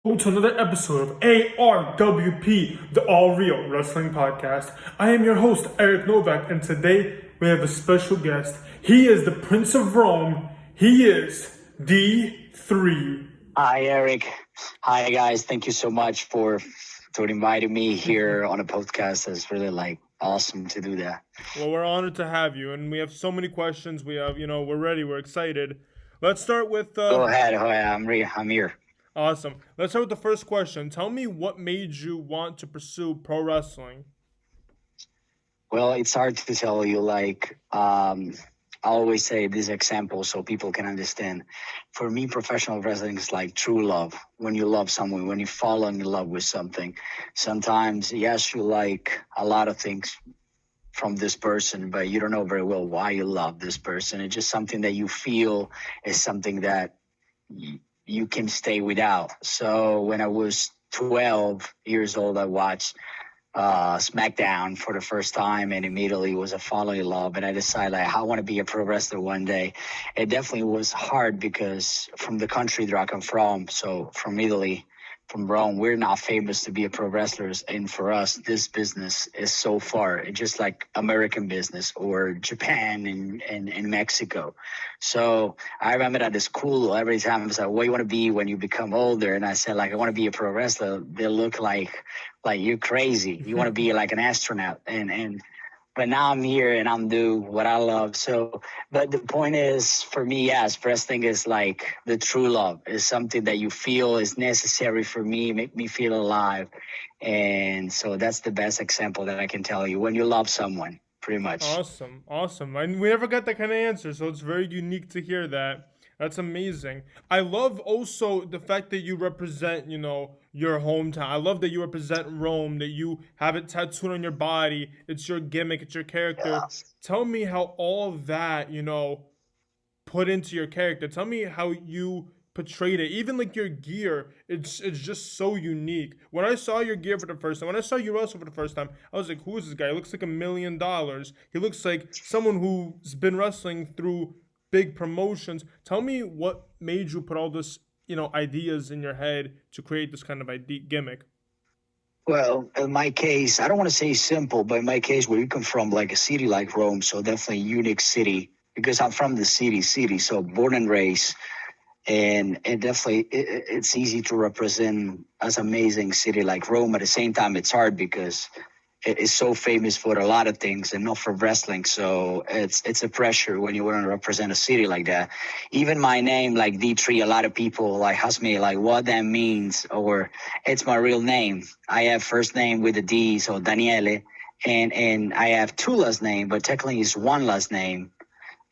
To another episode of ARWP, the All Real Wrestling Podcast. I am your host, Eric Novak, and today we have a special guest. He is the Prince of Rome. He is D3. Hi, Eric. Hi, guys. Thank you so much for inviting me here on a podcast. It's really awesome to do that. Well, we're honored to have you, and we have so many questions. We're ready. We're excited. Let's start with. Go ahead. I'm here. Awesome. Let's start with the first question. Tell me what made you want to pursue pro wrestling? Well, it's hard to tell you. I always say this example so people can understand. For me, professional wrestling is like true love. When you love someone, when you fall in love with something, sometimes, yes, you like a lot of things from this person, but you don't know very well why you love this person. It's just something that you feel is something that you can stay without. So when I was 12 years old, I watched SmackDown for the first time, and immediately was a falling in love. And I decided I want to be a pro wrestler one day. It definitely was hard because from the country that I come from, so from Italy, from Rome, we're not famous to be a pro wrestlers. And for us, this business is so far. It's just like American business or Japan and Mexico. So I remember at the school, every time I was like, what do you want to be when you become older? And I said, I want to be a pro wrestler. They look like you're crazy. You want to be like an astronaut. But now I'm here and I'm doing what I love. So, but the point is, for me, yes, wrestling is like the true love. Is something that you feel is necessary for me, make me feel alive. And so that's the best example that I can tell you. When you love someone, pretty much. Awesome. We never got that kind of answer, so it's very unique to hear that. That's amazing. I love also the fact that you represent, your hometown. I love that you represent Rome, that you have it tattooed on your body. It's your gimmick, it's your character. Yeah. Tell me how all that, put into your character. Tell me how you portrayed it. Even like your gear, it's just so unique. When I saw your gear for the first time, when I saw you wrestle for the first time, I was like, who is this guy? He looks like $1 million. He looks like someone who's been wrestling through big promotions. Tell me what made you put all this, ideas in your head to create this kind of gimmick. Well, in my case, I don't want to say simple, but in my case, where you come from, like a city like Rome, so definitely a unique city, because I'm from the city, so born and raised, and definitely it's easy to represent as amazing city like Rome. At the same time, it's hard because it is so famous for a lot of things and not for wrestling. So it's a pressure when you want to represent a city like that. Even my name, like D3, a lot of people ask me what that means, or it's my real name. I have first name with a D, so Daniele, and I have two last name, but technically it's one last name.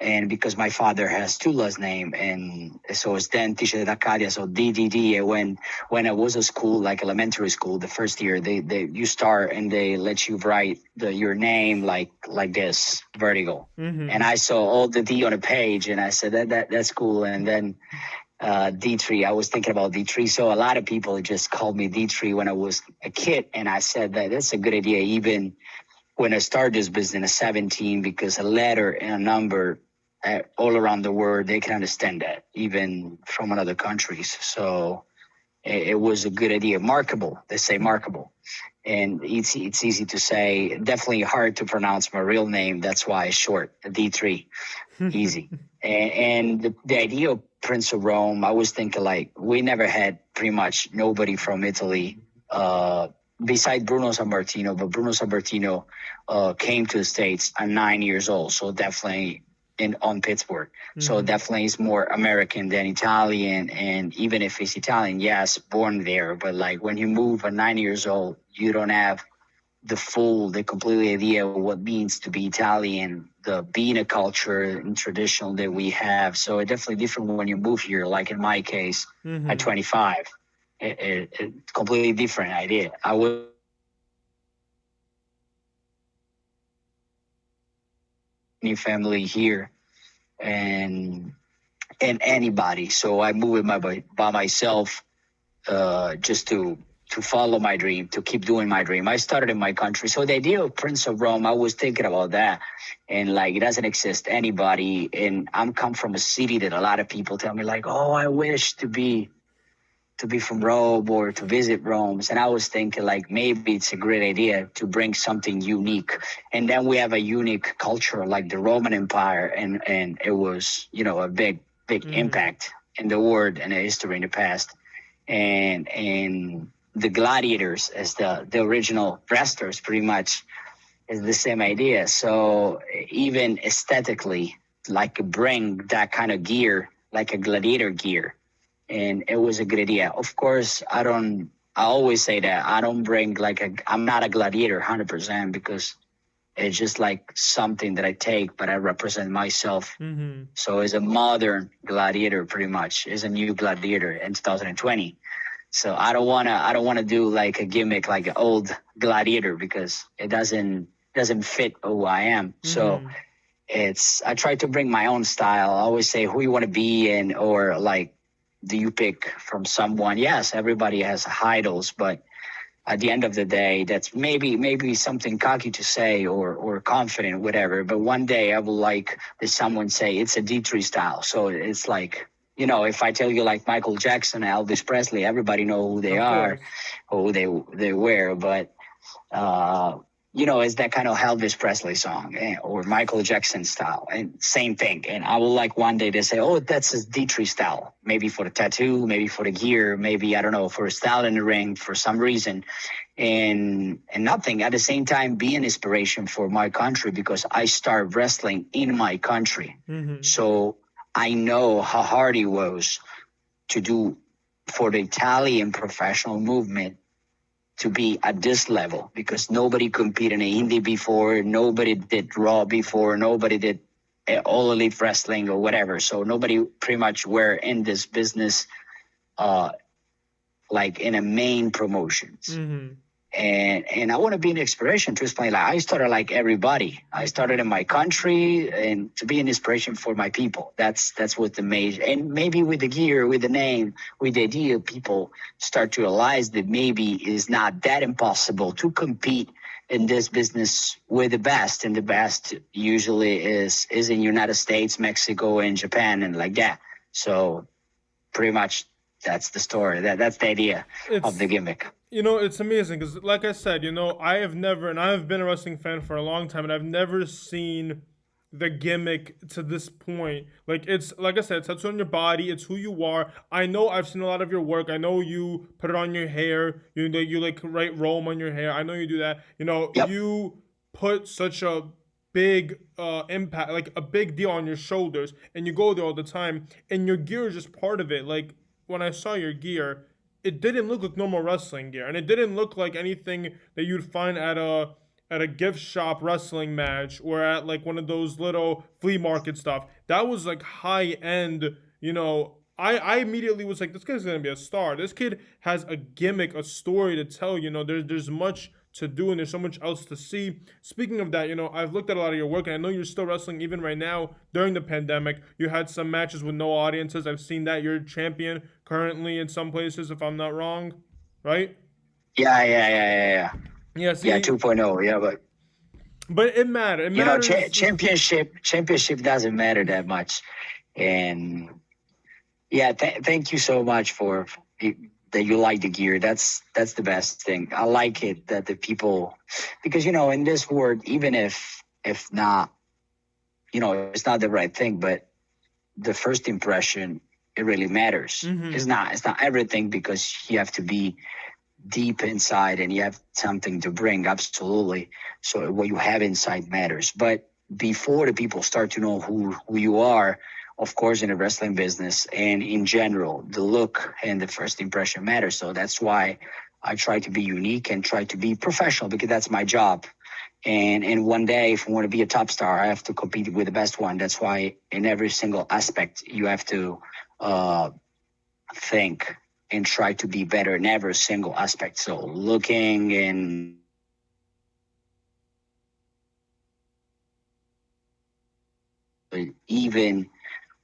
And because my father has two last name, and so it's Dentice d'Accadia, so DDD. And when I was at school, like elementary school, the first year, you start and they let you write your name like this, vertical. Mm-hmm. And I saw all the D on a page, and I said that's cool. And then D3, I was thinking about D3. So a lot of people just called me D3 when I was a kid, and I said that's a good idea, even when I started this business at 17, because a letter and a number all around the world, they can understand that, even from other countries. So it was a good idea. Markable, they say markable. And it's easy to say, definitely hard to pronounce my real name. That's why it's short, D3, easy. And the idea of Prince of Rome, I was thinking we never had pretty much nobody from Italy, besides Bruno Sammartino, but Bruno Sammartino came to the States at 9 years old. So definitely on Pittsburgh. Mm-hmm. So definitely it's more American than Italian. And even if it's Italian, yes, born there. But when you move at 9 years old, you don't have the complete idea of what it means to be Italian, the being a culture and traditional that we have. So it's definitely different when you move here, like in my case, mm-hmm. at 25. It's completely different idea. I was new family here and anybody. So I moved by myself just to follow my dream, to keep doing my dream. I started in my country. So the idea of Prince of Rome, I was thinking about that. And it doesn't exist anybody. And I'm come from a city that a lot of people tell me oh, I wish to be to be from Rome or to visit Rome. And I was thinking like maybe it's a great idea to bring something unique. And then we have a unique culture like the Roman Empire, and it was, a big impact in the world and the history in the past. And the gladiators as the original wrestlers pretty much is the same idea. So even aesthetically, like bring that kind of gear, like a gladiator gear. And it was a good idea. Of course, I always say that I don't bring I'm not a gladiator 100% because it's just like something that I take, but I represent myself. Mm-hmm. So it's a modern gladiator pretty much, is a new gladiator in 2020. So I don't wanna do like a gimmick like an old gladiator because it doesn't fit who I am. Mm-hmm. So I try to bring my own style. I always say who you want to be or like, do you pick from someone? Yes, everybody has idols, but at the end of the day, that's maybe something cocky to say or confident, whatever. But one day I would like that someone say it's a D3 style. So it's like, if I tell you like Michael Jackson, Elvis Presley, everybody know who they are, who they wear. But it's that kind of Elvis Presley song or Michael Jackson style, and same thing. And I will like one day they say, oh, that's a D3 style, maybe for the tattoo, maybe for the gear, maybe, I don't know, for a style in the ring for some reason. And nothing at the same time be an inspiration for my country because I started wrestling in my country. Mm-hmm. So I know how hard it was to do for the Italian professional movement to be at this level because nobody competed in indie before, nobody did Raw before, nobody did All Elite Wrestling or whatever. So nobody pretty much were in this business like in a main promotions. Mm-hmm. And I want to be an inspiration to explain like I started like everybody. I started in my country and to be an inspiration for my people. That's what the major, and maybe with the gear, with the name, with the idea, people start to realize that maybe it's not that impossible to compete in this business with the best. And the best usually is in United States, Mexico, and Japan and like that. So pretty much that's the story. That's the idea of the gimmick. It's amazing because, like I said, I have never, and I have been a wrestling fan for a long time, and I've never seen the gimmick to this point. Like, it's, like I said, it's tattooed on your body, it's who you are. I know I've seen a lot of your work. I know you put it on your hair, you like write Rome on your hair. I know you do that. Yep. You put such a big impact, like a big deal on your shoulders, and you go there all the time, and your gear is just part of it. Like, when I saw your gear, it didn't look like normal wrestling gear, and it didn't look like anything that you'd find at a gift shop wrestling match or at like one of those little flea market stuff. That was like high end. I immediately was like, this guy's gonna be a star. This kid has a gimmick, a story to tell. There's much to do and there's so much else to see. Speaking of that, I've looked at a lot of your work and I know you're still wrestling even right now during the pandemic. You had some matches with no audiences. I've seen that. You're a champion currently in some places, if I'm not wrong, right? Yeah. Yeah, see, Yeah, 2.0. Yeah, but it matters. It matters. Championship doesn't matter that much. And yeah, thank you so much for that you like the gear. That's the best thing. I like it that the people, because in this world, even if not, it's not the right thing, but the first impression, it really matters. Mm-hmm. It's not everything because you have to be deep inside and you have something to bring. Absolutely. So what you have inside matters. But before the people start to know who you are, of course, in the wrestling business and in general, the look and the first impression matters. So that's why I try to be unique and try to be professional because that's my job. And one day, if I want to be a top star, I have to compete with the best one. That's why in every single aspect, you have to think and try to be better in every single aspect. So looking and even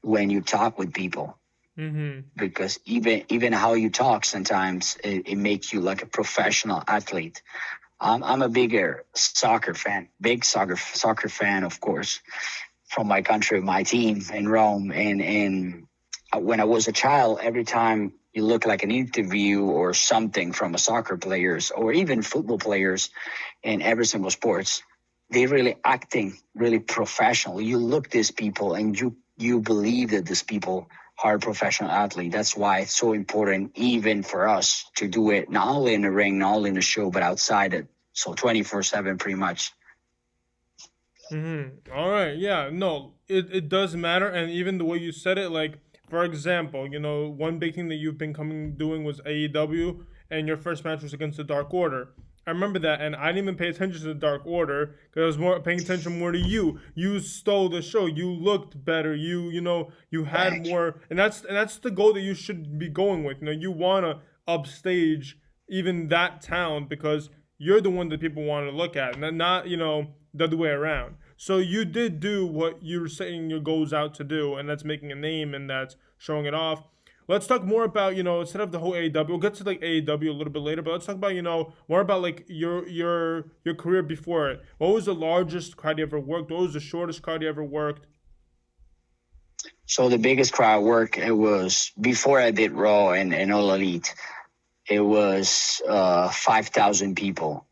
when you talk with people, Mm-hmm. because even how you talk sometimes it makes you like a professional athlete. I'm a big soccer fan, of course, from my country, my team in Rome. And when I was a child, every time you look like an interview or something from a soccer players or even football players in every single sports. They're really acting really professional. You look these people and you believe that these people are professional athlete. That's why it's so important even for us to do it not only in the ring, not only in the show, but outside it. So 24/7 pretty much. All right. Yeah. No, it does matter, and even the way you said it, like for example, one big thing that you've been doing was AEW, and your first match was against the Dark Order. I remember that, and I didn't even pay attention to the Dark Order because I was more paying attention more to you. You stole the show. You looked better. You had Thank you. more, and that's the goal that you should be going with. You wanna upstage even that town because you're the one that people want to look at, and not the other way around. So you did do what you were saying your goals out to do, and that's making a name and that's showing it off. Let's talk more about instead of the whole AEW. We'll get to like AEW a little bit later, but let's talk about more about like your career before it. What was the largest crowd you ever worked? What was the shortest crowd you ever worked? So the biggest crowd work, it was before I did Raw and All Elite. It was 5,000 people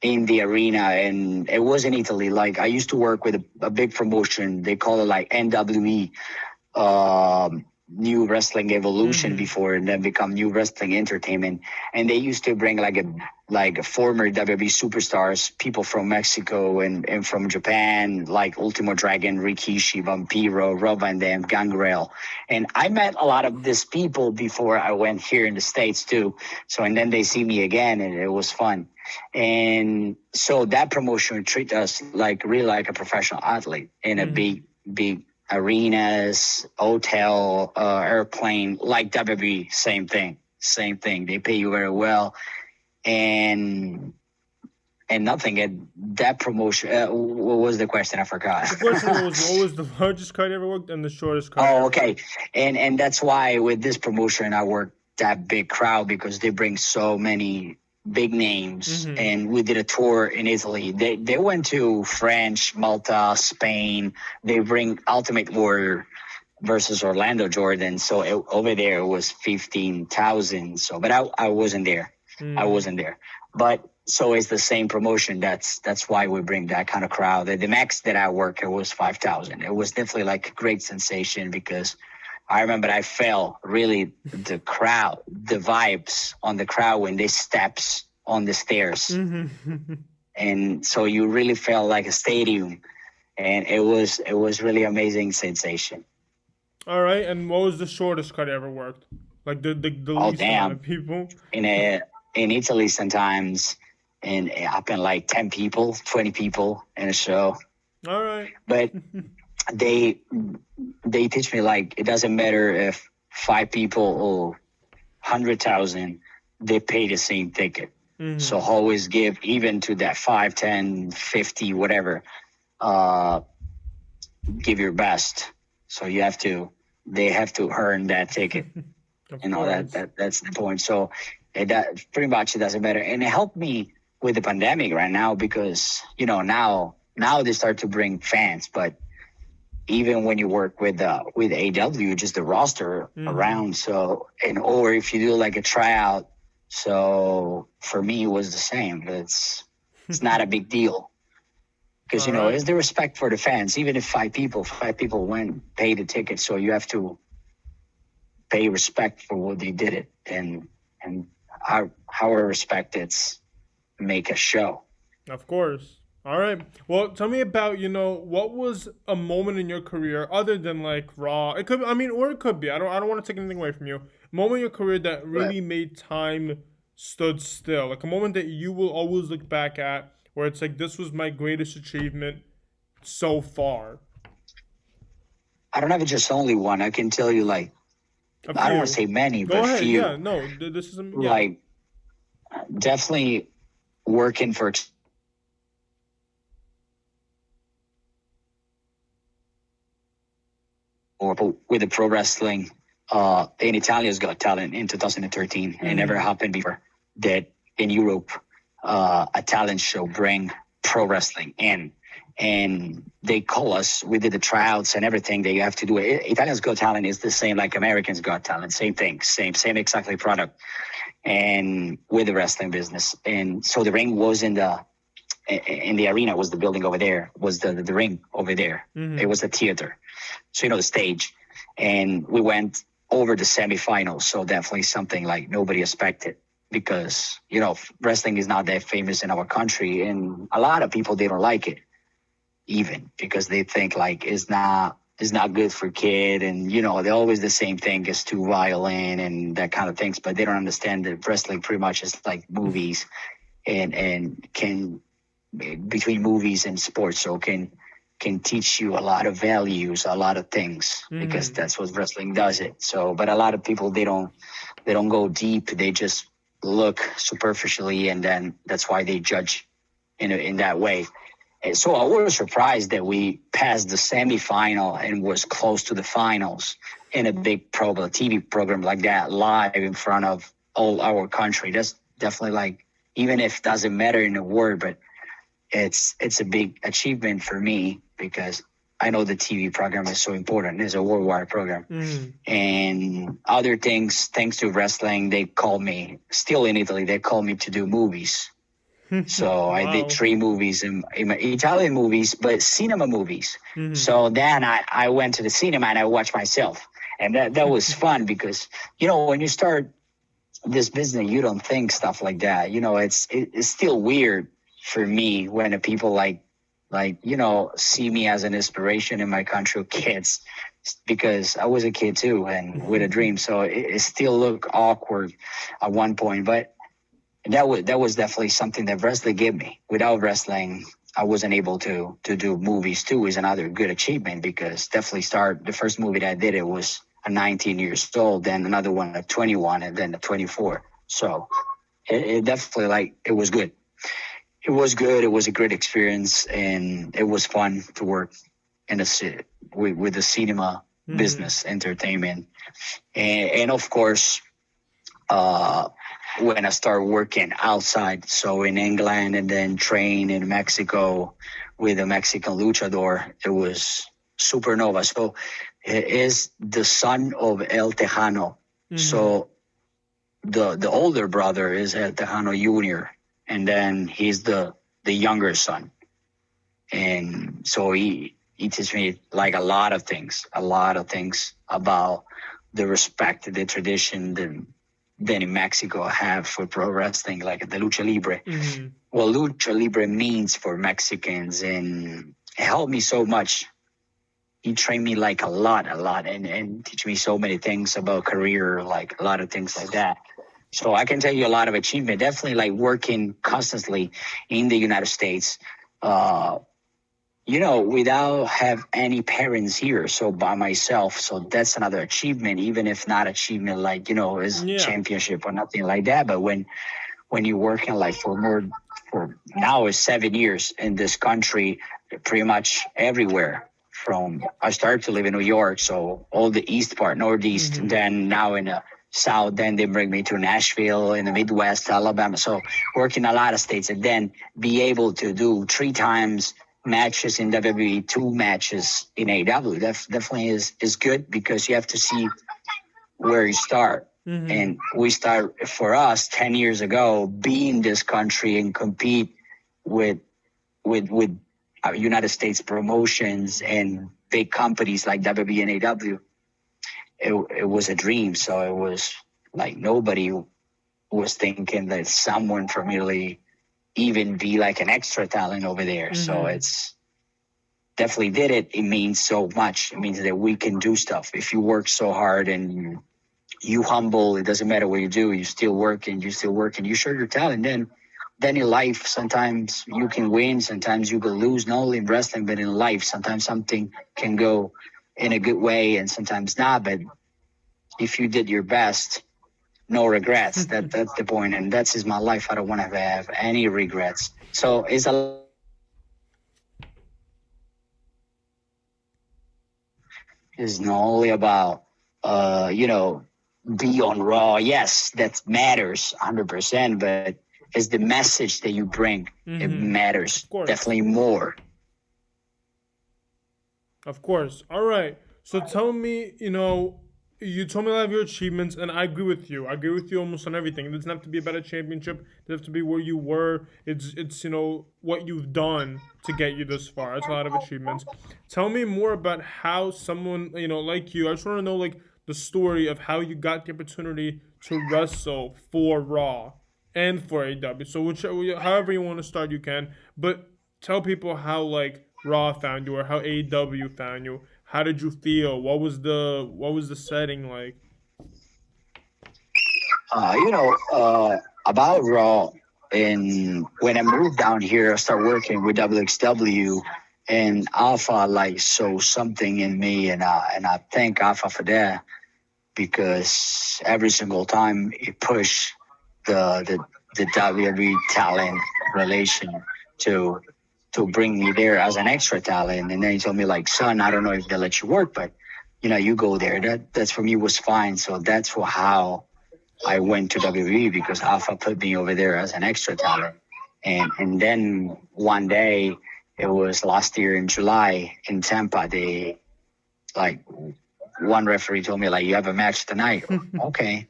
in the arena, and it was in Italy. Like I used to work with a big promotion. They call it like NWE, New Wrestling Evolution Mm-hmm. before, and then become New Wrestling Entertainment. And they used to bring like a former WWE superstars, people from Mexico and from Japan, like Ultimo Dragon, Rikishi, Vampiro, Rob Van Dam, Gangrel. And I met a lot of these people before I went here in the States too. So, and then they see me again, and it was fun. And so that promotion treat us like really like a professional athlete in a Mm-hmm. big arenas, hotel, airplane, like WWE, same thing. They pay you very well, and nothing at that promotion. What was the question? I forgot. The question was, what was the largest crowd you ever worked and the shortest crowd you Oh, ever okay. worked? And that's why with this promotion I work that big crowd because they bring so many big names. Mm-hmm. And we did a tour in Italy. They went to France, Malta, Spain. They bring Ultimate Warrior versus Orlando Jordan. So over there it was 15,000. So, but I wasn't there. I Mm-hmm. wasn't there. But so it's the same promotion. That's why we bring that kind of crowd. The max that I work it was 5,000. It was definitely like a great sensation because I remember I felt really the crowd, the vibes on the crowd when they steps on the stairs, Mm-hmm. and so you really felt like a stadium, and it was really amazing sensation. All right, and what was the shortest crowd you ever worked? Like the Oh least amount damn! of people. In Italy sometimes, and it happened like 10 people, 20 people in a show, All right. but they teach me like it doesn't matter if 5 people or 100,000, they pay the same ticket. Mm-hmm. So always give even to that 5, 10, 50, whatever. Give your best. So they have to earn that ticket. Of You know course. that's the point. So that pretty much it doesn't matter, and it helped me with the pandemic right now because now they start to bring fans, but even when you work with AW, just the roster Mm-hmm. around. So or if you do like a tryout, so for me it was the same. It's not a big deal because All right. it's the respect for the fans. Even if five people went pay the ticket, so you have to pay respect for what they did it, and our respect it's make a show. Of course. All right. Well, tell me about, what was a moment in your career other than like Raw. It could, I mean, or it could be. I don't want to take anything away from you. A moment in your career that But really made time stood still. Like a moment that you will always look back at where it's like this was my greatest achievement so far. I don't have just only one. I can tell you like A I don't want to few. say many, Go but ahead. Yeah. few. No. This is yeah. Like definitely working for or with the pro wrestling in Italia's Got Talent in 2013. It never Mm-hmm. happened before that in Europe a talent show bring pro wrestling in, and they call us. We did the tryouts and everything that you have to do. Italians Got Talent is the same like Americans Got Talent, same thing, same exactly product, and with the wrestling business. And so the ring was in the arena, was the building over there, was the ring over there. Mm-hmm. It was the theater, so the stage, and we went over the semifinals. So definitely something like nobody expected, because wrestling is not that famous in our country, and a lot of people, they don't like it, even because they think like it's not good for kid, and they're always the same thing, it's too violent and that kind of things. But they don't understand that wrestling pretty much is like movies, and can, between movies and sports, so can teach you a lot of values, a lot of things, because that's what wrestling does it. So, but a lot of people, they don't go deep, they just look superficially, and then that's why they judge in that way. And so I was surprised that we passed the semifinal and was close to the finals in a big TV program like that, live in front of all our country. That's definitely like, even if it doesn't matter in the word, but it's a big achievement for me, because I know the TV program is so important. It's a worldwide program. And other things, thanks to wrestling, they call me, still in Italy, they call me to do movies. So I did 3 movies in Italian movies, but cinema movies. So then I went to the cinema and I watched myself. And that was fun, because, when you start this business, you don't think stuff like that. It's still weird for me when the people like see me as an inspiration in my country of kids, because I was a kid too, and with a dream. So it still looked awkward at one point, but that was definitely something that wrestling gave me. Without wrestling, I wasn't able to do movies too. Is another good achievement, because definitely the first movie that I did, it was at 19 years old, then another one at 21, and then at 24. So it definitely, it was good. It was good. It was a great experience, and it was fun to work in with the cinema business, entertainment, and of course, when I started working outside, so in England, and then train in Mexico with a Mexican luchador, it was Supernova. So it is the son of El Tejano. So the older brother is El Tejano Jr., and then he's the younger son. And so he teaches me like a lot of things about the respect, the tradition that in Mexico have for pro wrestling, like the lucha libre. What lucha libre means for Mexicans, and it helped me so much. He trained me like a lot, and teach me so many things about career, like a lot of things like that. So I can tell you a lot of achievement, definitely like working constantly in the United States, without have any parents here. So by myself. So that's another achievement, even if not achievement like, is championship or nothing like that. But when you're working like for now is 7 years in this country, pretty much everywhere. I started to live in New York, so all the east part, northeast, and then now in the south, then they bring me to Nashville, in the Midwest, Alabama. So working a lot of states, and then be able to do 3 times matches in WWE, 2 matches in AEW. That definitely is good, because you have to see where you start. And we start, for us, 10 years ago, be in this country and compete with United States promotions and big companies like WWE and AEW. It was a dream. So it was like nobody was thinking that someone from Italy even be like an extra talent over there. So it's definitely did it. It means so much. It means that we can do stuff. If you work so hard and you humble, it doesn't matter what you do, you still work and you show your talent, then in life, sometimes you can win, sometimes you can lose, not only in wrestling, but in life. Sometimes something can go in a good way and sometimes not. But if you did your best, no regrets. That's the point. And that's is my life. I don't want to have any regrets. So it's not only about, be on Raw. Yes, that matters 100%, but it's the message that you bring. It matters definitely more. Of course. All right. So tell me, you told me a lot of your achievements, and I agree with you. I agree with you almost on everything. It doesn't have to be about a championship. It doesn't have to be where you were. It's what you've done to get you this far. That's a lot of achievements. Tell me more about how someone like you. I just want to know like the story of how you got the opportunity to wrestle for Raw and for AEW. So however you want to start, you can. But tell people how like Raw found you or how AEW found you. How did you feel? What was the setting like? About Raw, and when I moved down here, I started working with WXW, and Alpha like saw something in me, and I thank Alpha for that because every single time he pushed the WWE talent relation to to bring me there as an extra talent, and then he told me like, son, I don't know if they let you work, but you go there. That's for me was fine. So that's how I went to WWE because Alpha put me over there as an extra talent. And then one day, it was last year in July in Tampa, they like one referee told me like you have a match tonight. Okay.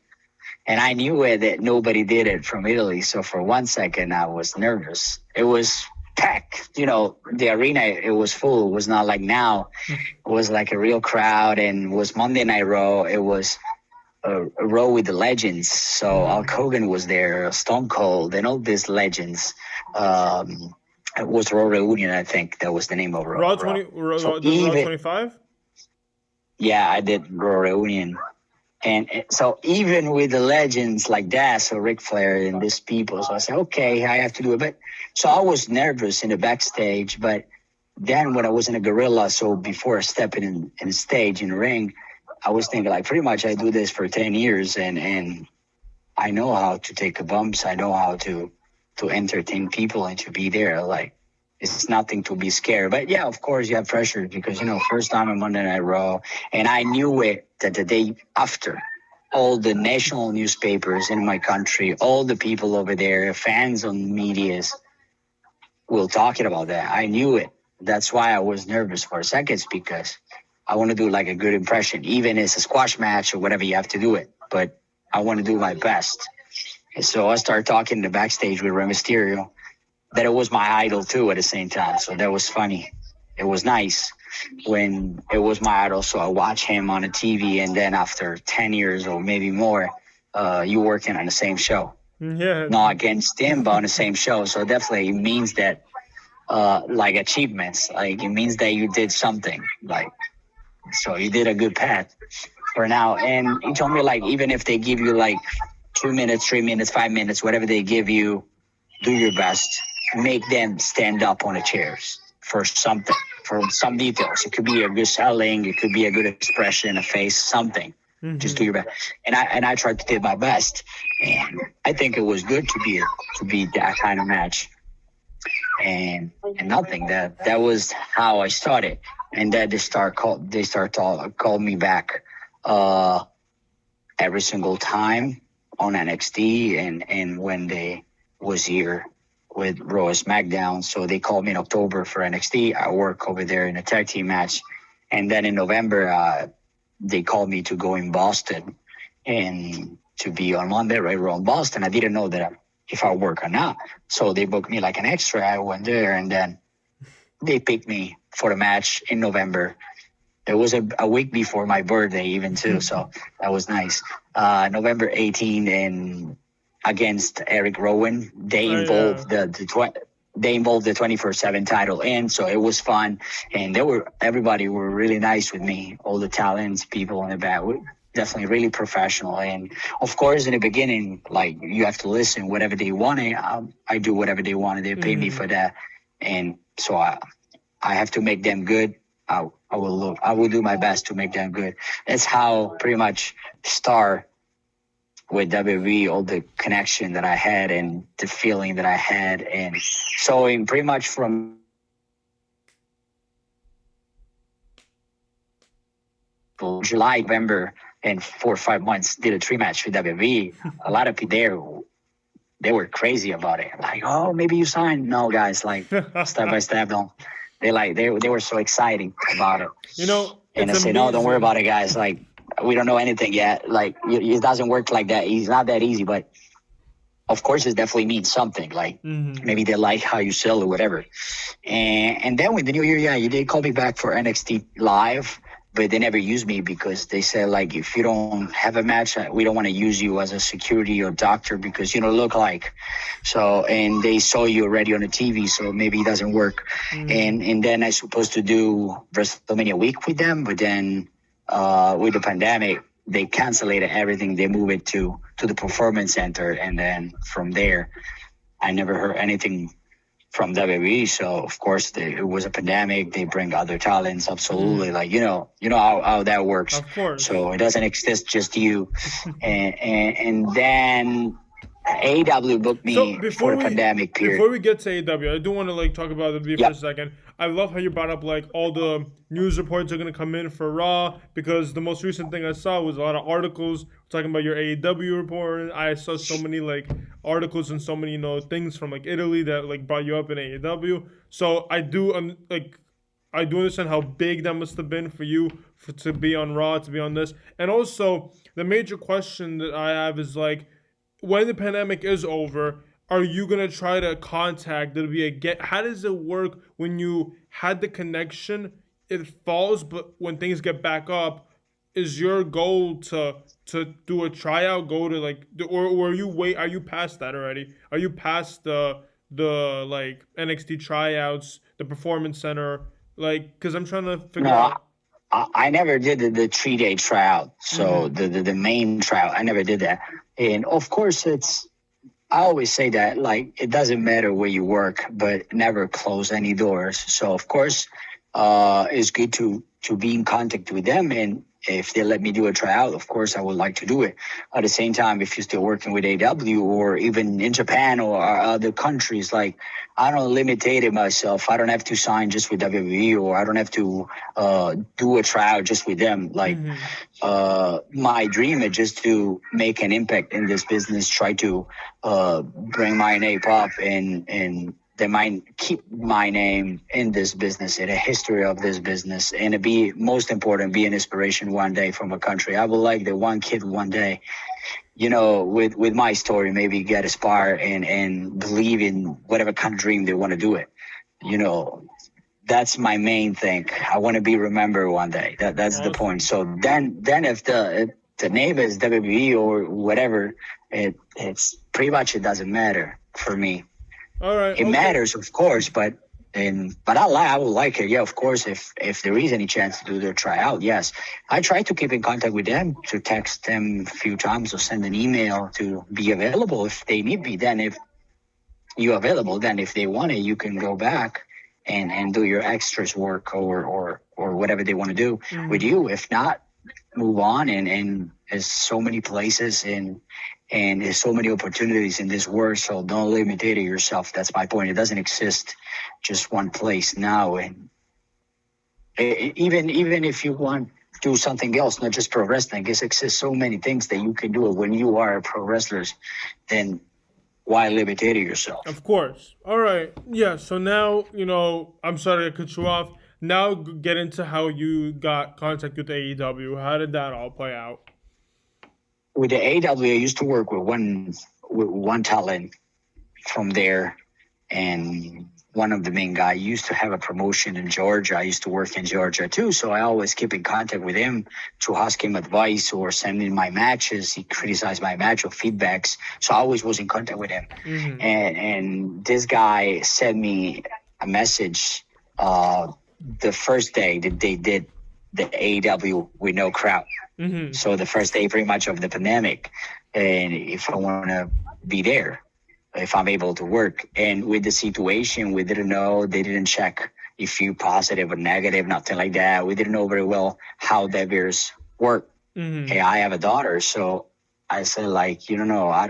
And I knew it that nobody did it from Italy. So for 1 second I was nervous. It was packed. The arena it was full. It was not like now. It was like a real crowd, and it was Monday Night Raw. It was a row with the legends. So Hulk Hogan was there, Stone Cold, and all these legends. It was Raw Reunion, I think that was the name of Raw Raw. 20, So Raw even 25. yeah, I did Raw Reunion, and so even with the legends like that, so Ric Flair and these people, so I said, okay, I have to do it. But so I was nervous in the backstage, but then when I was in a gorilla, so before stepping in the stage in the ring, I was thinking like pretty much I do this for 10 years and I know how to take bumps. I know how to entertain people and to be there. Like it's nothing to be scared. But yeah, of course you have pressure because first time on Monday Night Raw, and I knew it that the day after, all the national newspapers in my country, all the people over there, fans on medias, will talking about that. I knew it. That's why I was nervous for seconds because I want to do like a good impression, even as a squash match or whatever you have to do it. But I want to do my best. And so I started talking in the backstage with Rey Mysterio that it was my idol too at the same time. So that was funny. It was nice when it was my idol. So I watched him on the TV, and then after 10 years or maybe more, you working on the same show. Yeah. Not against him, but on the same show. So definitely it means that like achievements. Like it means that you did something. Like so you did a good path for now. And he told me like even if they give you like 2 minutes, 3 minutes, 5 minutes, whatever they give you, do your best. Make them stand up on the chairs for something, for some details. It could be a good selling, it could be a good expression, a face, something. Just do your best. And I tried to do my best. And I think it was good to be that kind of match. And nothing. That was how I started. And then they called me back every single time on NXT and when they was here with Raw SmackDown. So they called me in October for NXT. I work over there in a tag team match. And then in November, they called me to go in Boston and to be on Monday, right? Raw in Boston. I didn't know that if I work or not. So they booked me like an extra. I went there, and then they picked me for the match in November. It was a week before my birthday even too, so that was nice. November 18th, and against Eric Rowan, they involved they involved the 24/7 title in, so it was fun, and everybody were really nice with me. All the talents, people on the back were definitely really professional. And of course, in the beginning, like you have to listen whatever they wanted. I do whatever they wanted. They pay me for that, and so I have to make them good. I will do my best to make them good. That's how pretty much start with WWE, all the connection that I had and the feeling that I had. And so in pretty much from July, November, and 4 or 5 months, did a 3 match with WWE. A lot of people there, they were crazy about it. Like, oh, maybe you signed. No, guys, like step by step, don't. They were so excited about it. You know, And it's I say, no, don't worry amazing. about it, guys. Like, we don't know anything yet. Like, it doesn't work like that. It's not that easy, but of course, it definitely means something. Like, Hmm. maybe they like how you sell or whatever. And then with the new year, yeah, you did call me back for NXT Live, but they never used me because they said, like, if you don't have a match, we don't want to use you as a security or doctor because you don't look like. So, and they saw you already on the TV, so maybe it doesn't work. Hmm. And then I supposed to do WrestleMania week with them, but then with the pandemic, they canceled everything. They moved it to the performance center, and then from there, I never heard anything from WWE. So of course, it was a pandemic. They bring other talents, absolutely. Hmm. Like you know how that works. Of course. So it doesn't exist just you. And then AEW booked So me for the pandemic period. before we get to AEW, I do want to like talk about the WWE for a Yep. second. I love how you brought up like all the news reports are gonna come in for Raw because the most recent thing I saw was a lot of articles talking about your AEW report. I saw so many like articles and so many things from like Italy that like brought you up in AEW. So I do like I do understand how big that must have been for you to be on Raw, to be on this. And also, the major question that I have is like, when the pandemic is over, are you gonna try to contact WWE again? How does it work when you had the connection? It falls, but when things get back up, is your goal to do a tryout? Go to like, or are you wait? Are you past that already? Are you past the like NXT tryouts, the Performance Center? Like, because I'm trying to figure No, out. I never did the 3 day tryout. So Mm-hmm. the main tryout, I never did that. And of course, I always say that, like, it doesn't matter where you work, but never close any doors. So of course, it's good to be in contact with them, and if they let me do a tryout, of course I would like to do it. At the same time, if you're still working with AW or even in Japan or other countries, like, I don't limit it myself. I don't have to sign just with WWE, or I don't have to do a tryout just with them. Like, Mm-hmm. my dream is just to make an impact in this business, try to bring my name up, and they might keep my name in this business, in a history of this business, and to be most important, be an inspiration one day from a country. I would like that one kid one day, with my story, maybe get inspired and believe in whatever kind of dream they want to do it. You know, that's my main thing. I want to be remembered one day. That's the point. Awesome. So then if the name is WWE or whatever, it's pretty much, it doesn't matter for me. All right. It Okay. matters, of course, but I would like it. Yeah, of course. If there is any chance to do their tryout, yes. I try to keep in contact with them, to text them a few times or send an email to be available if they need me. Then if you're available, then if they want it, you can go back and do your extras work, or whatever they want to do with Mm-hmm. you. If not, move on. And there's so many places, and there's so many opportunities in this world, so don't limit it yourself. That's my point. It doesn't exist just one place now. And even if you want to do something else, not just pro wrestling, it exists so many things that you can do when you are a pro wrestler. Then why limit it yourself? Of course. All right. Yeah. So now, I'm sorry to cut you off. Now get into how you got contact with AEW. How did that all play out? With the AW, I used to work with one talent from there, and one of the main guy used to have a promotion in Georgia. I used to work in Georgia too, so I always keep in contact with him to ask him advice or send in my matches. He criticized my match or feedbacks, so I always was in contact with him. Mm-hmm. And this guy sent me a message the first day that they did the AEW with no crowd. Mm-hmm. So the first day pretty much of the pandemic, and if I want to be there, if I'm able to work. And with the situation, we didn't know, they didn't check if you positive or negative, nothing like that. We didn't know very well how that virus work. Mm-hmm. Hey, I have a daughter, so I said, like, I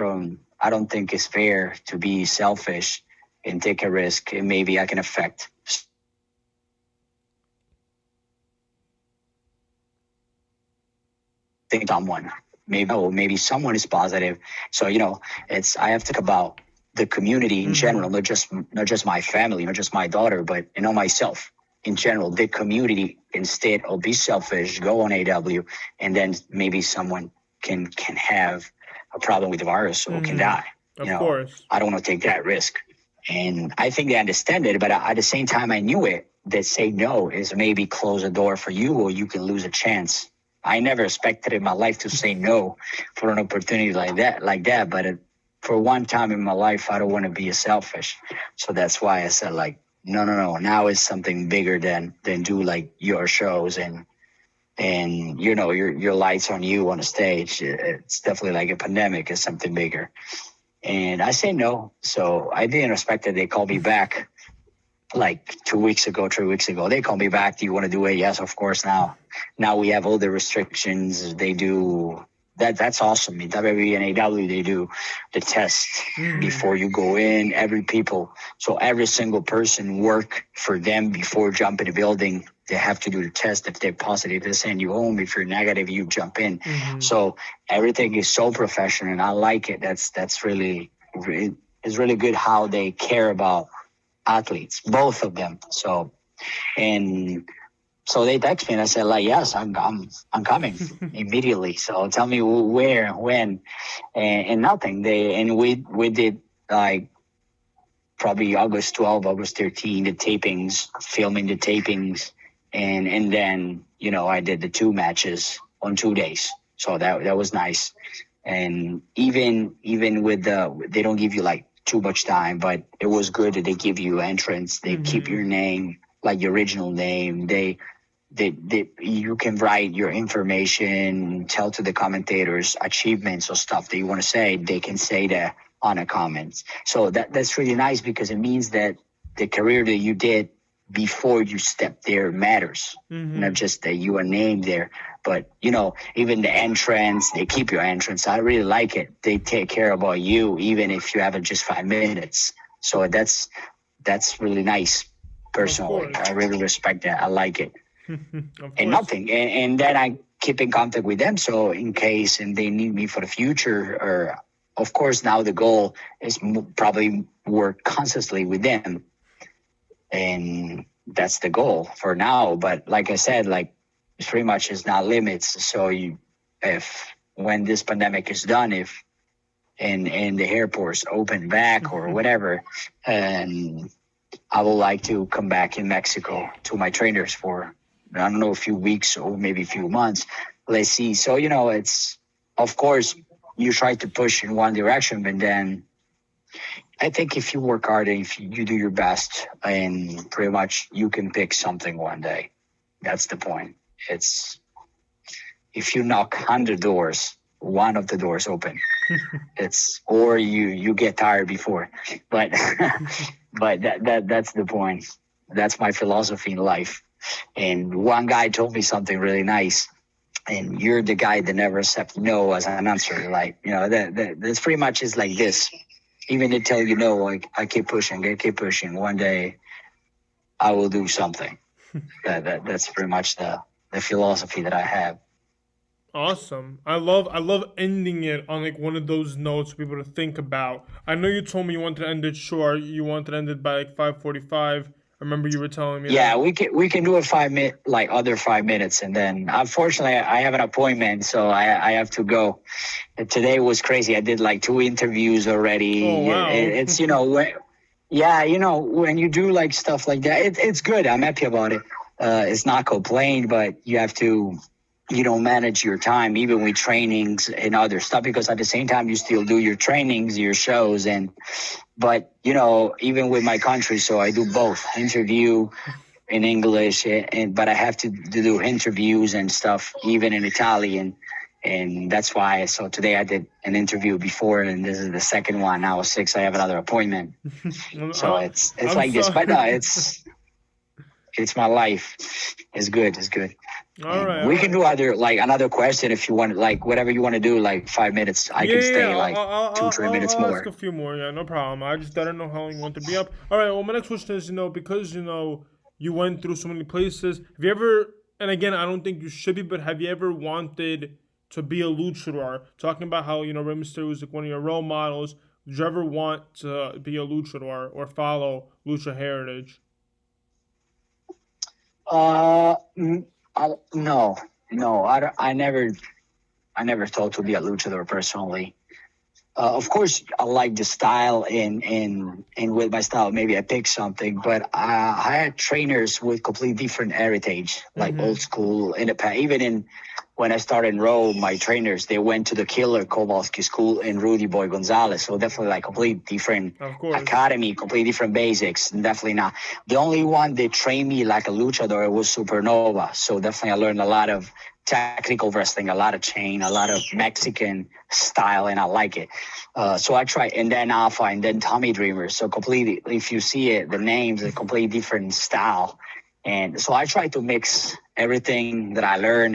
don't think it's fair to be selfish and take a risk, and maybe I can affect someone. Maybe someone is positive. So I have to think about the community in Mm-hmm. general, not just my family, not just my daughter, but myself. in general, the community, instead of be selfish, go on AW, and then maybe someone can have a problem with the virus or can die. Of course. I don't want to take that risk. And I think they understand it, but at the same time, I knew it. That say no is maybe close a door for you, or you can lose a chance. I never expected in my life to say no for an opportunity like that. But for one time in my life, I don't want to be a selfish. So that's why I said like, no. Now it's something bigger than do like your shows and your lights on you on a stage. It's definitely like a pandemic. It's something bigger. And I say no. So I didn't expect that they called me back like 2 weeks ago, 3 weeks ago. They called me back. Do you want to do it? Yes, of course. Now we have all the restrictions. They do that. That's awesome. In WWE and AW, they do the test before you go in. So every single person work for them before jumping the building. They have to do the test. If they're positive, they send you home. If you're negative, you jump in. So everything is so professional, and I like it. That's really it's really good how they care about athletes, both of them. So they text me and I said like, yes, I'm coming immediately. So tell me where, when, and nothing. We did like probably August 12, August 13, the tapings, filming the tapings. And then, I did the 2 matches on 2 days. So that was nice. And even with they don't give you like too much time, but it was good that they give you entrance. They keep your name, like your original name. You can write your information, tell to the commentators achievements or stuff that you want to say. They can say that on a comment. So that's really nice because it means that the career that you did before you step there matters. Not just that you are named there, but even the entrance, they keep your entrance. I really like it. They take care about you, even if you have it just 5 minutes. So that's really nice. Personally, I really respect that. I like it. And nothing. And then I keep in contact with them. So in case and they need me for the future, or of course now the goal is probably work constantly with them. And that's the goal for now. But like I said, like it's pretty much is not limits. So when this pandemic is done, and the airports open back or whatever, and I would like to come back in Mexico to my trainers for, I don't know, a few weeks or maybe a few months. Let's see. So, it's, of course, you try to push in one direction, but then I think if you work hard and if you do your best, and pretty much you can pick something one day. That's the point. It's if you knock 100 doors, one of the doors open. Or you get tired before. But that's the point. That's my philosophy in life. And one guy told me something really nice. And you're the guy that never accepts no as an answer. Like, that's pretty much is like this. Even to tell you no, like I keep pushing. One day I will do something. That's pretty much the philosophy that I have. Awesome. I love ending it on like one of those notes for people to think about. I know you told me you wanted to end it short. You wanted to end it by like 5:45. I remember you were telling me. Yeah, we can do a 5 minute, like other 5 minutes, and then unfortunately I have an appointment, so I have to go. And today was crazy. I did like 2 interviews already. Oh wow! It's when you do like stuff like that, it's good. I'm happy about it. It's not complained, but you have to manage your time, even with trainings and other stuff, because at the same time you still do your trainings, your shows, but even with my country, so I do both interview in English, but I have to do interviews and stuff even in Italian, and that's why. So today I did an interview before, and this is the second one. Now 6, I have another appointment. So it's like this, but no, it's my life. It's good. All right. We can do another question if you want, like whatever you want to do, like 5 minutes. I can stay like I'll, 2-3 minutes I'll more. ask a few more. Yeah, no problem. I just don't know how long you want to be up. All right. Well, my next question is, because you went through so many places. Have you ever? And again, I don't think you should be, but have you ever wanted to be a luchador? Talking about how Rey Mysterio was like one of your role models. Did you ever want to be a luchador or follow lucha heritage? Mm, no, no, I never thought to be a luchador personally. Of course, I like the style, and with my style, maybe I pick something. But I had trainers with complete different heritage, like Mm-hmm. old school in the past. Even in when I started in Rome, my trainers they went to the Killer Kowalski school in Rudy Boy Gonzalez. So definitely like complete different Of course. academy, complete different basics. Definitely not. The only one that trained me like a luchador was Supernova. So definitely I learned a lot of technical wrestling, a lot of chain, a lot of Mexican style, and I like it. So I try, and then Alpha, and then Tommy Dreamer. So completely, if you see it, the names are completely different style, and so I try to mix everything that I learn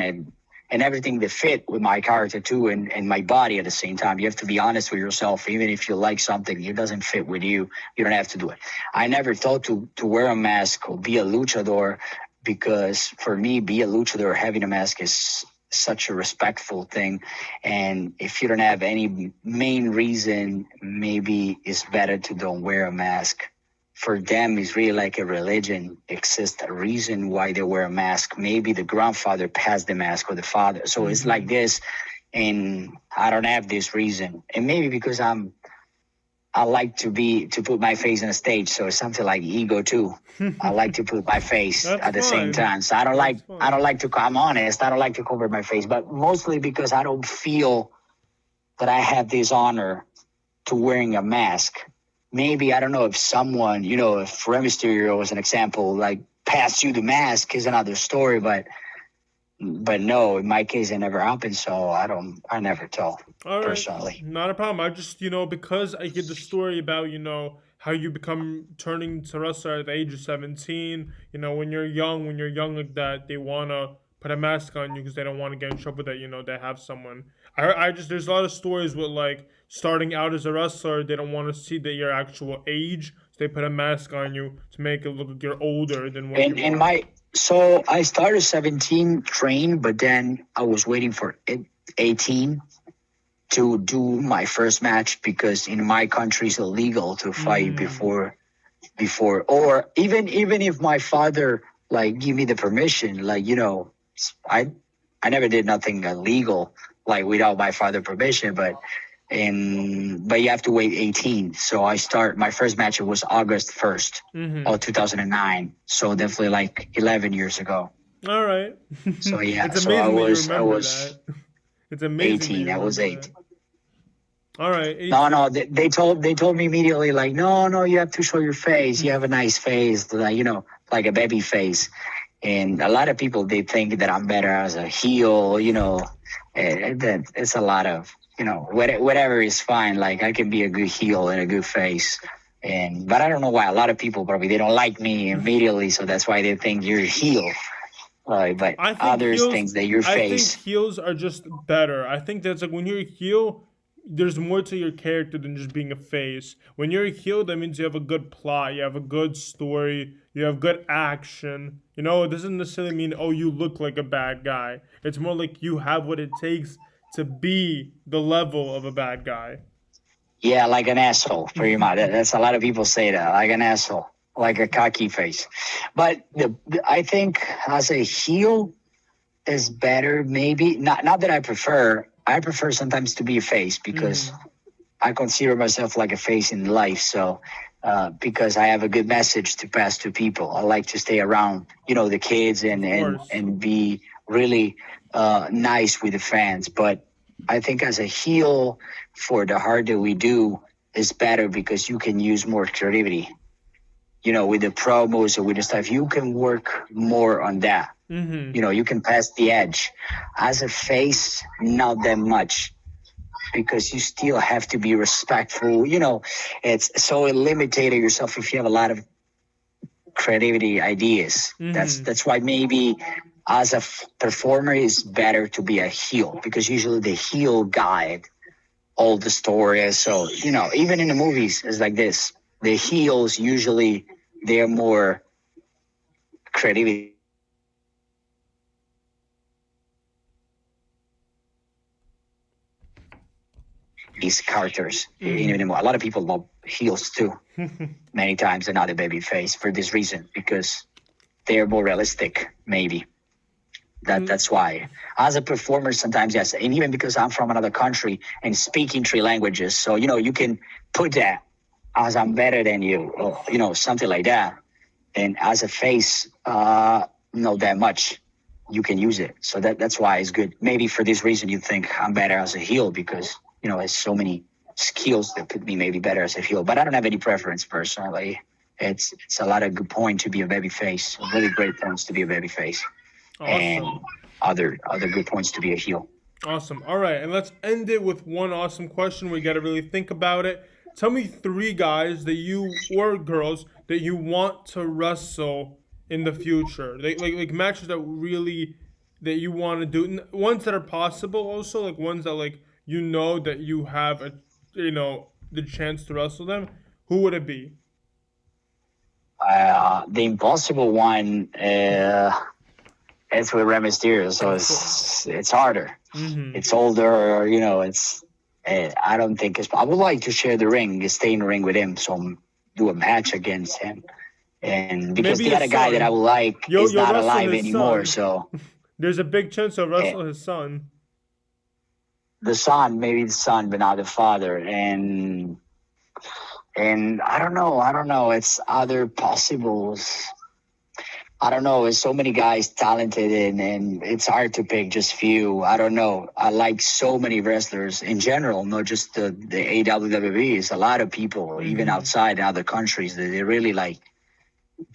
and everything that fit with my character too, and my body at the same time. You have to be honest with yourself. Even if you like something, it doesn't fit with you. You don't have to do it. I never thought to wear a mask or be a luchador because for me, be a luchador having a mask is such a respectful thing, and if you don't have any main reason, maybe it's better to don't wear a mask. For them, it's really like a religion. Exists a reason why they wear a mask. Maybe the grandfather passed the mask or the father. So it's like Mm-hmm. this, and I don't have this reason. And maybe because I like to put my face on a stage, so it's something like ego too. I like to put my face That's at the same fine. time. So That's I don't fine. like to. I'm honest. I don't like to cover my face, but mostly because I don't feel that I have this honor to wearing a mask. Maybe I don't know if someone, if Rey Mysterio was an example, like pass you the mask is another story, but no, in my case it never happened, so I never tell All right, personally. not a problem. I just, because I get the story about, how you become turning to wrestler at the age of 17. When you're young, like that, they want to put a mask on you because they don't want to get in trouble that, they have someone. There's a lot of stories with like starting out as a wrestler, they don't want to see that your actual age. So they put a mask on you to make it look like you're older than what And you in are. my so I started 17 train, but then I was waiting for 18 to do my first match because in my country it's illegal to fight Mm, before or even if my father like give me the permission, like I I never did nothing illegal like without my father permission, but you have to wait 18. So I start my first match. It was August 1st mm-hmm. of 2009. So definitely like 11 years ago. All right. So yeah, It's so amazing that you I remember was that. It's amazing that 18. you I was remember 8. that. All right, No, 18. no, they told me immediately like, no, no, you have to show your face. You have a nice face, like like a baby face. And a lot of people they think that I'm better as a heel. That it's a lot of whatever is fine. Like I can be a good heel and a good face. And but I don't know why a lot of people probably they don't like me immediately, so that's why they think you're a heel. But I think others heels. think that your I think face. heels are just better. I think that's like when you're a heel, there's more to your character than just being a face. When you're a heel, that means you have a good plot, you have a good story, you have good action. It doesn't necessarily mean you look like a bad guy. It's more like you have what it takes to be the level of a bad guy. Yeah, like an asshole, pretty much. That's a lot of people say that, like an asshole, like a cocky face. But I think as a heel is better, maybe not that I prefer. I prefer sometimes to be a face because Mm-hmm. I consider myself like a face in life. So because I have a good message to pass to people, I like to stay around, the kids and Of and course. and be really nice with the fans. But I think as a heel, for the hard that we do, is better because you can use more creativity. With the promos or with the stuff, you can work more on that. Mm-hmm. You can pass the edge. As a face, not that much because you still have to be respectful. It's so limited yourself if you have a lot of creativity ideas. That's Mm-hmm. that's why maybe as a performer it's better to be a heel because usually the heel guide all the stories. So even in the movies it's like this. The heels usually they're more creativity these characters. Mm-hmm. A lot of people love heels too many times and not a baby face for this reason because they're more realistic, maybe. That's why. As a performer, sometimes yes, and even because I'm from another country and speaking 3 languages, so you can put that as I'm better than you, or something like that. And as a face, not that much. You can use it, so that's why it's good. Maybe for this reason, you think I'm better as a heel because there's so many skills that put me maybe better as a heel. But I don't have any preference personally. It's a lot of good point to be a baby face. Really great points to be a baby face. Awesome. And other good points to be a heel. Awesome. All right, and let's end it with one awesome question. We got to really think about it. Tell me 3 guys that you or girls that you want to wrestle in the future. Like matches that that you want to do. Ones that are possible, also like ones that that you have the chance to wrestle them. Who would it be? The impossible one. It's with Rey Mysterio, so it's harder. Mm-hmm. It's older, it's. I don't think it's. I would like to share the ring, stay in the ring with him, so do a match against him. And because Maybe the other guy that I would like is not alive anymore, so there's a big chance to wrestle his son. The son, maybe the son, but not the father. And I don't know. It's other possibles. I don't know. There's so many guys talented and it's hard to pick just few. I don't know. I like so many wrestlers in general, not just the AWWE. It's a lot of people, even outside in other countries, that they really like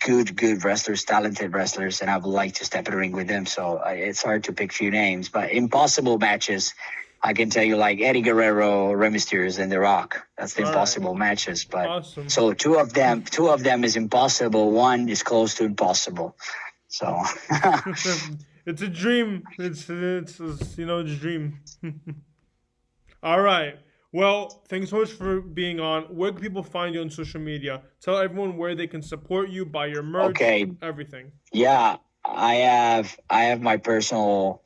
good wrestlers, talented wrestlers, and I would like to step in the ring with them. So it's hard to pick few names, but impossible matches, I can tell you like Eddie Guerrero, Rey Mysterio, and The Rock. That's the impossible matches. But awesome. So two of them is impossible. One is close to impossible. So it's a dream. It's a dream. All right. Well, thanks so much for being on. Where can people find you on social media? Tell everyone where they can support you, buy your merch, everything. Yeah, I have my personal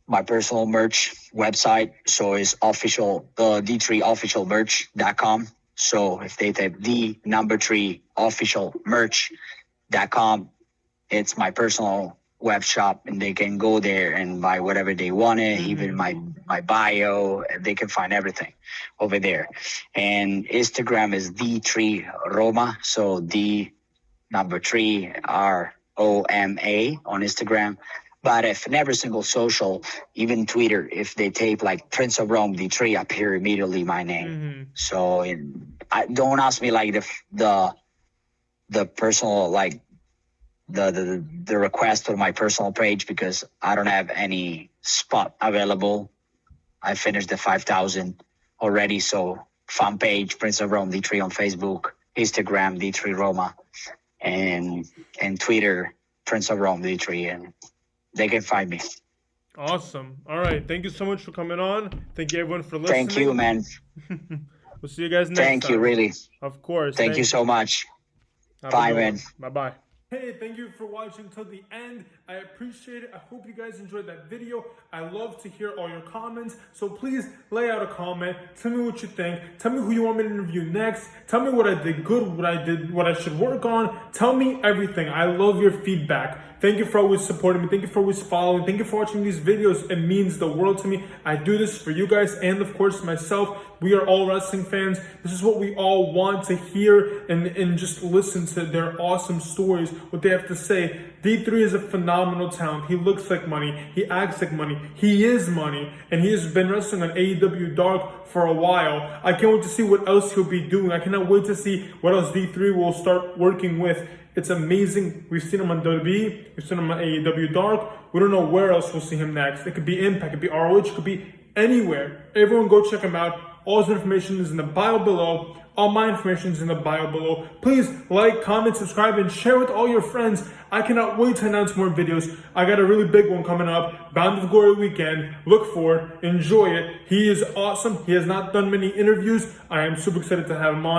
merch website. So it's official D3officialmerch.com. So if they type D3officialmerch.com, it's my personal web shop, and they can go there and buy whatever they wanted. Even my bio, they can find everything over there. And Instagram is D3Roma, so D3 ROMA on Instagram. But if in every single social, even Twitter, if they tape like Prince of Rome D3, appear immediately my name. So don't ask me like the personal like the request on my personal page, because I don't have any spot available. I finished the 5,000 already. So fan page Prince of Rome D3 on Facebook, Instagram D3 Roma, and Twitter Prince of Rome D3, and they can find me. Awesome. All right. Thank you so much for coming on. Thank you everyone for listening. Thank you, man. We'll see you guys next time. Thank you, really. Of course. Thank you so much. Bye, man. Bye-bye. Hey, thank you for watching till the end. I appreciate it. I hope you guys enjoyed that video. I love to hear all your comments. So please lay out a comment. Tell me what you think. Tell me who you want me to interview next. Tell me what I did good, what I should work on. Tell me everything. I love your feedback. Thank you for always supporting me. Thank you for always following. Thank you for watching these videos. It means the world to me. I do this for you guys and, of course, myself. We are all wrestling fans. This is what we all want to hear and just listen to their awesome stories, what they have to say. D3 is a phenomenal talent. He looks like money. He acts like money. He is money. And he has been wrestling on AEW Dark for a while. I can't wait to see what else he'll be doing. I cannot wait to see what else D3 will start working with. It's amazing. We've seen him on WWE. We've seen him on AEW Dark. We don't know where else we'll see him next. It could be Impact. It could be ROH. It could be anywhere. Everyone go check him out. All his information is in the bio below. All my information is in the bio below. Please like, comment, subscribe, and share with all your friends. I cannot wait to announce more videos. I got a really big one coming up. Bound of Glory weekend. Look for it. Enjoy it. He is awesome. He has not done many interviews. I am super excited to have him on.